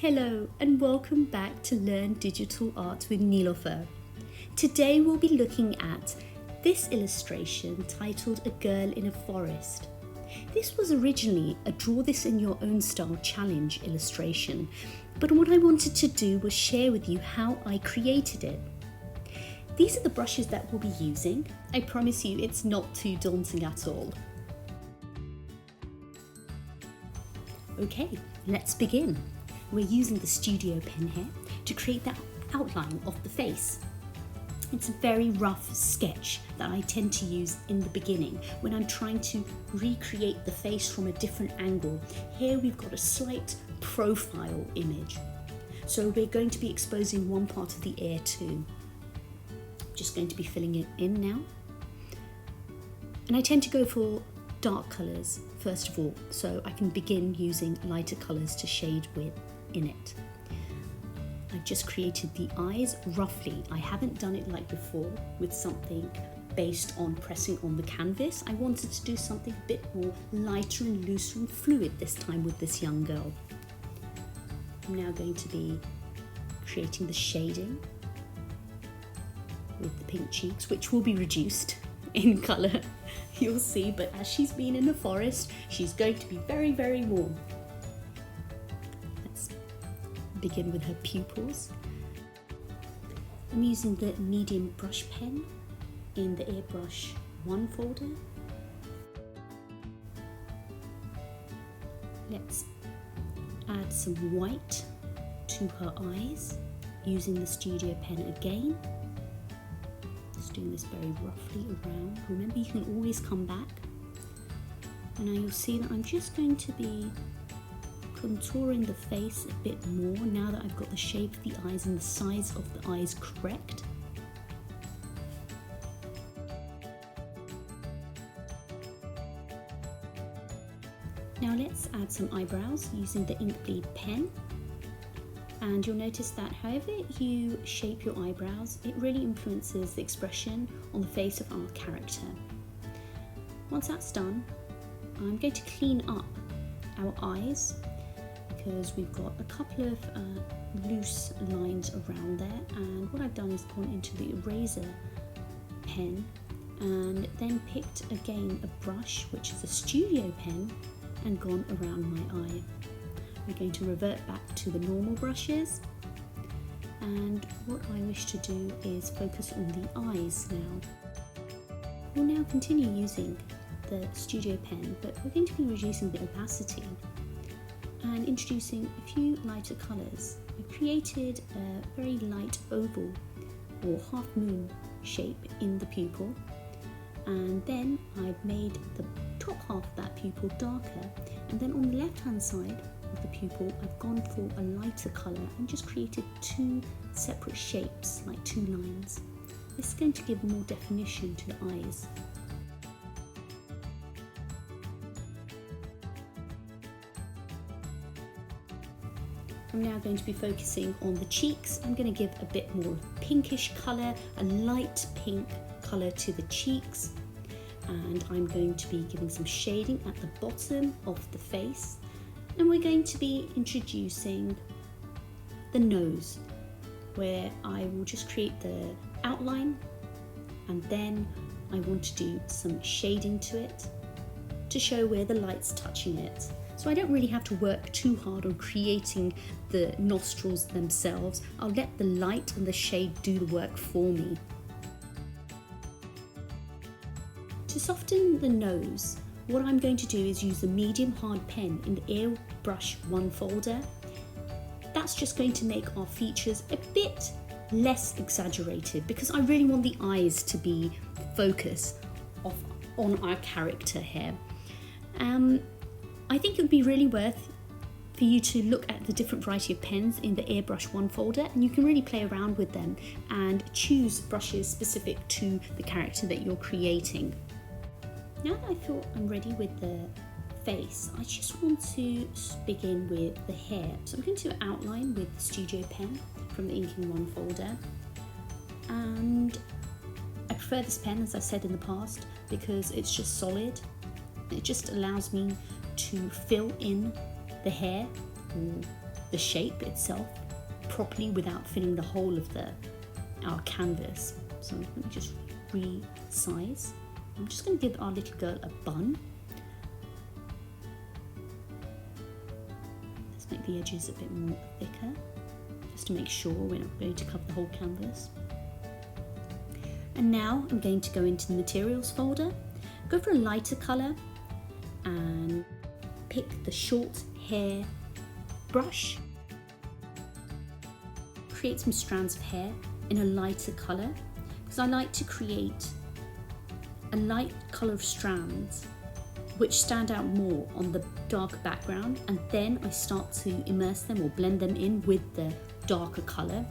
Hello and welcome back to Learn Digital Art with Nilofer. Today we'll be looking at this illustration titled A Girl in a Forest. This was originally a Draw This in Your Own Style challenge illustration, but what I wanted to do was share with you how I created it. These are the brushes that we'll be using. I promise you it's not too daunting at all. Okay, let's begin. We're using the studio pen here to create that outline of the face. It's a very rough sketch that I tend to use in the beginning when I'm trying to recreate the face from a different angle. Here we've got a slight profile image. So we're going to be exposing one part of the ear too. Just going to be filling it in now. And I tend to go for dark colours first of all, so I can begin using lighter colours to shade with in it. I've just created the eyes roughly. I haven't done it like before with something based on pressing on the canvas. I wanted to do something a bit more lighter and looser and fluid this time with this young girl. I'm now going to be creating the shading with the pink cheeks, which will be reduced in colour, you'll see, but as she's been in the forest, she's going to be very, very warm. Let's begin with her pupils. I'm using the medium brush pen in the Airbrush 1 folder. Let's add some white to her eyes using the studio pen again. Just doing this very roughly around. Remember, you can always come back. And now you'll see that I'm just going to be contouring the face a bit more now that I've got the shape of the eyes and the size of the eyes correct. Now let's add some eyebrows using the ink bleed pen. And you'll notice that however you shape your eyebrows, it really influences the expression on the face of our character. Once that's done, I'm going to clean up our eyes because we've got a couple of loose lines around there, and what I've done is gone into the eraser pen and then picked again a brush, which is a studio pen, and gone around my eye. We're going to revert back to the normal brushes, and what I wish to do is focus on the eyes now. We'll now continue using the studio pen, but we're going to be reducing the opacity and introducing a few lighter colours. I've created a very light oval or half moon shape in the pupil, and then I've made the top half of that pupil darker, and then on the left hand side of the pupil I've gone for a lighter colour and just created two separate shapes, like two lines. This is going to give more definition to the eyes. I'm now going to be focusing on the cheeks. I'm going to give a bit more pinkish colour, a light pink colour to the cheeks, and I'm going to be giving some shading at the bottom of the face. And we're going to be introducing the nose, where I will just create the outline, and then I want to do some shading to it to show where the light's touching it. So I don't really have to work too hard on creating the nostrils themselves. I'll let the light and the shade do the work for me. To soften the nose, what I'm going to do is use the medium hard pen in the Airbrush 1 folder. That's just going to make our features a bit less exaggerated because I really want the eyes to be focus on our character here. I think it would be really worth for you to look at the different variety of pens in the Airbrush 1 folder, and you can really play around with them and choose brushes specific to the character that you're creating. Now that I feel I'm ready with the face, I just want to begin with the hair. So I'm going to outline with the studio pen from the Inking 1 folder. And I prefer this pen, as I said in the past, because it's just solid. It just allows me to fill in the hair or the the shape itself properly without filling the whole of our canvas. So let me just resize. I'm just going to give our little girl a bun. Let's make the edges a bit more thicker, just to make sure we're not going to cover the whole canvas. And now I'm going to go into the materials folder, go for a lighter colour and pick the short hair brush. Create some strands of hair in a lighter colour, because I like to create a light colour of strands which stand out more on the darker background, and then I start to immerse them or blend them in with the darker colour.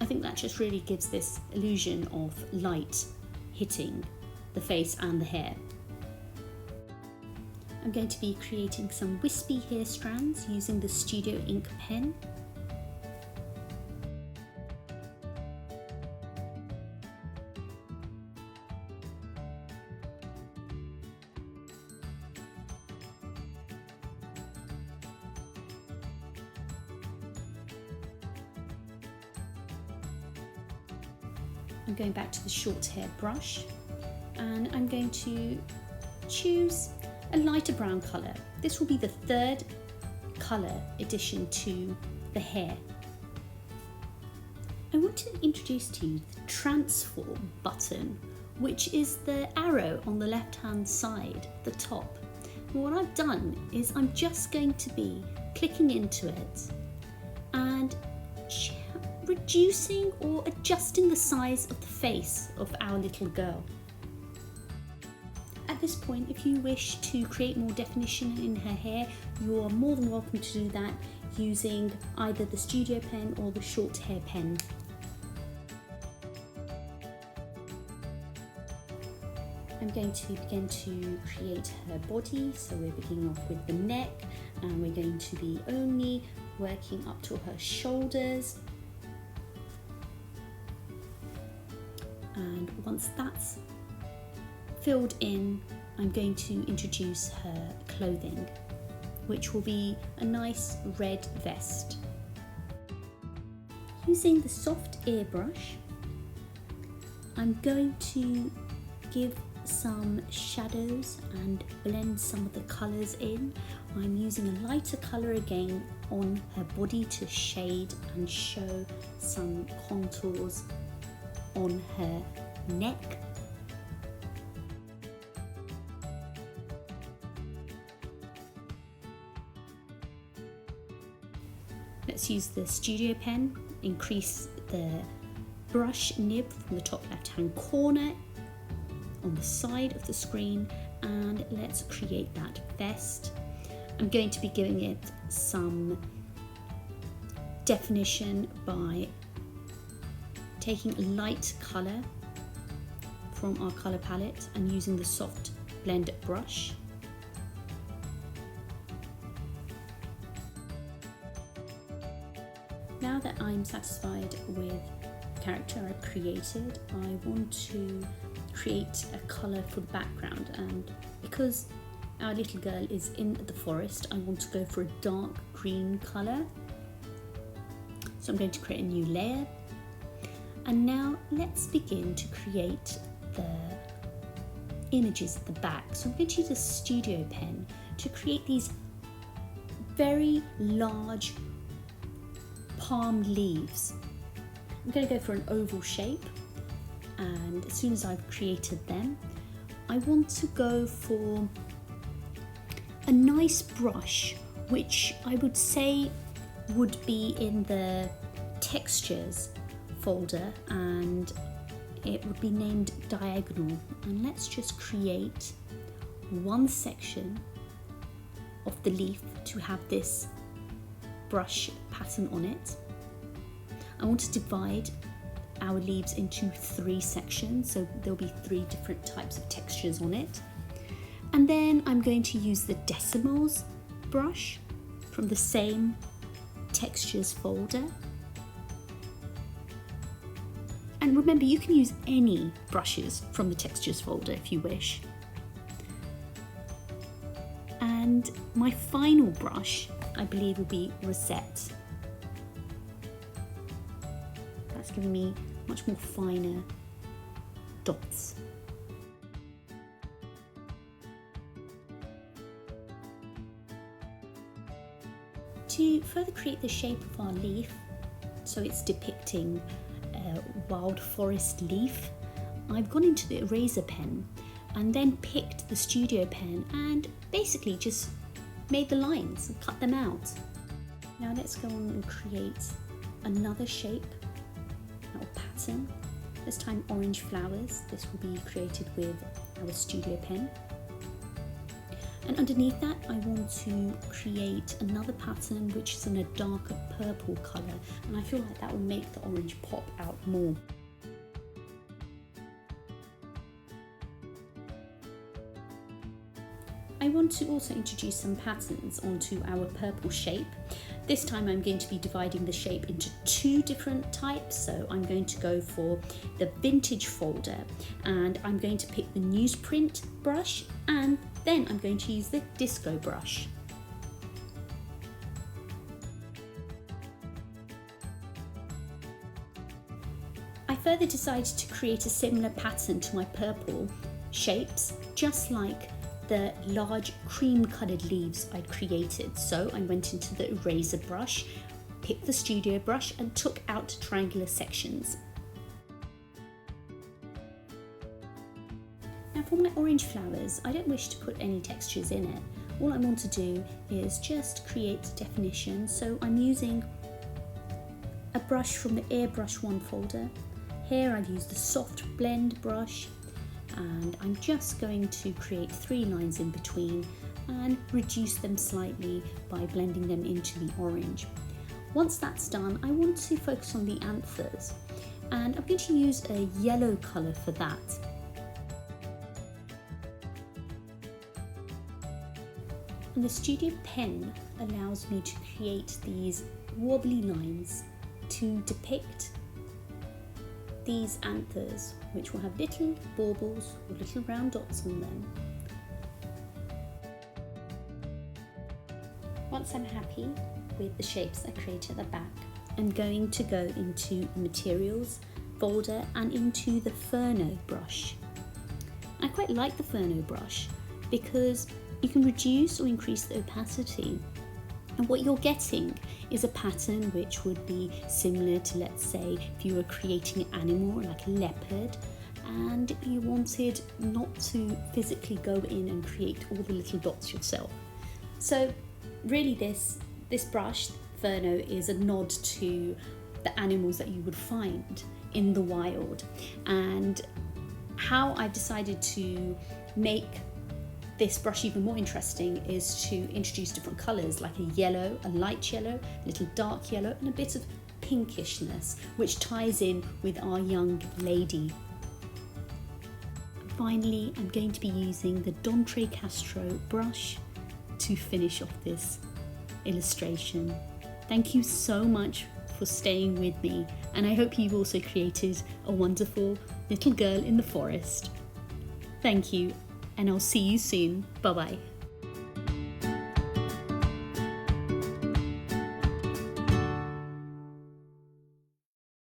I think that just really gives this illusion of light hitting the face and the hair. I'm going to be creating some wispy hair strands using the Studio Ink pen. I'm going back to the short hair brush and I'm going to choose a lighter brown colour. This will be the third colour addition to the hair. I want to introduce to you the transform button, which is the arrow on the left hand side, the top. And what I've done is I'm just going to be clicking into it and reducing or adjusting the size of the face of our little girl. At this point, if you wish to create more definition in her hair, you are more than welcome to do that using either the Studio pen or the short hair pen. I'm going to begin to create her body, so we're beginning off with the neck and we're going to be only working up to her shoulders. And once that's filled in, I'm going to introduce her clothing, which will be a nice red vest. Using the soft airbrush, I'm going to give some shadows and blend some of the colours in. I'm using a lighter colour again on her body to shade and show some contours on her neck. Let's use the Studio pen, increase the brush nib from the top left hand corner on the side of the screen, and let's create that vest. I'm going to be giving it some definition by taking a light colour from our colour palette and using the soft blend brush. Now that I'm satisfied with the character I've created, I want to create a colour for the background, and because our little girl is in the forest, I want to go for a dark green colour. So I'm going to create a new layer. And now let's begin to create the images at the back. So I'm going to use a Studio pen to create these very large palm leaves. I'm going to go for an oval shape, and as soon as I've created them, I want to go for a nice brush, which I would say would be in the textures folder, and it would be named diagonal. And let's just create one section of the leaf to have this brush pattern on it. I want to divide our leaves into 3 sections, so there'll be 3 different types of textures on it. And then I'm going to use the decimals brush from the same textures folder. And remember, you can use any brushes from the textures folder if you wish. And my final brush, I believe will be Rosette. That's giving me much more finer dots. To further create the shape of our leaf, so it's depicting a wild forest leaf, I've gone into the eraser pen and then picked the studio pen and basically just made the lines and cut them out. Now let's go on and create another shape or pattern, this time orange flowers. This will be created with our studio pen. And underneath that, I want to create another pattern which is in a darker purple colour, and I feel like that will make the orange pop out more. I want to also introduce some patterns onto our purple shape. This time I'm going to be dividing the shape into two different types. So I'm going to go for the vintage folder, and I'm going to pick the newsprint brush, and then I'm going to use the disco brush. I further decided to create a similar pattern to my purple shapes, just like the large cream coloured leaves I'd created. So I went into the eraser brush, picked the studio brush and took out triangular sections. Now for my orange flowers, I don't wish to put any textures in it. All I want to do is just create definition. So I'm using a brush from the Airbrush 1 folder. Here I've used the soft blend brush, and I'm just going to create 3 lines in between and reduce them slightly by blending them into the orange. Once that's done, I want to focus on the anthers, and I'm going to use a yellow colour for that. And the studio pen allows me to create these wobbly lines to depict these anthers, which will have little baubles or little round dots on them. Once I'm happy with the shapes I created at the back, I'm going to go into the materials folder and into the Ferno brush. I quite like the Ferno brush because you can reduce or increase the opacity, and what you're getting is a pattern which would be similar to, let's say, if you were creating an animal like a leopard and you wanted not to physically go in and create all the little dots yourself. So really this brush, Ferno, is a nod to the animals that you would find in the wild, and how I've decided to make this brush even more interesting is to introduce different colours, like a yellow, a light yellow, a little dark yellow, and a bit of pinkishness, which ties in with our young lady. Finally, I'm going to be using the Dontre Castro brush to finish off this illustration. Thank you so much for staying with me, and I hope you've also created a wonderful little girl in the forest. Thank you, and I'll see you soon. Bye bye.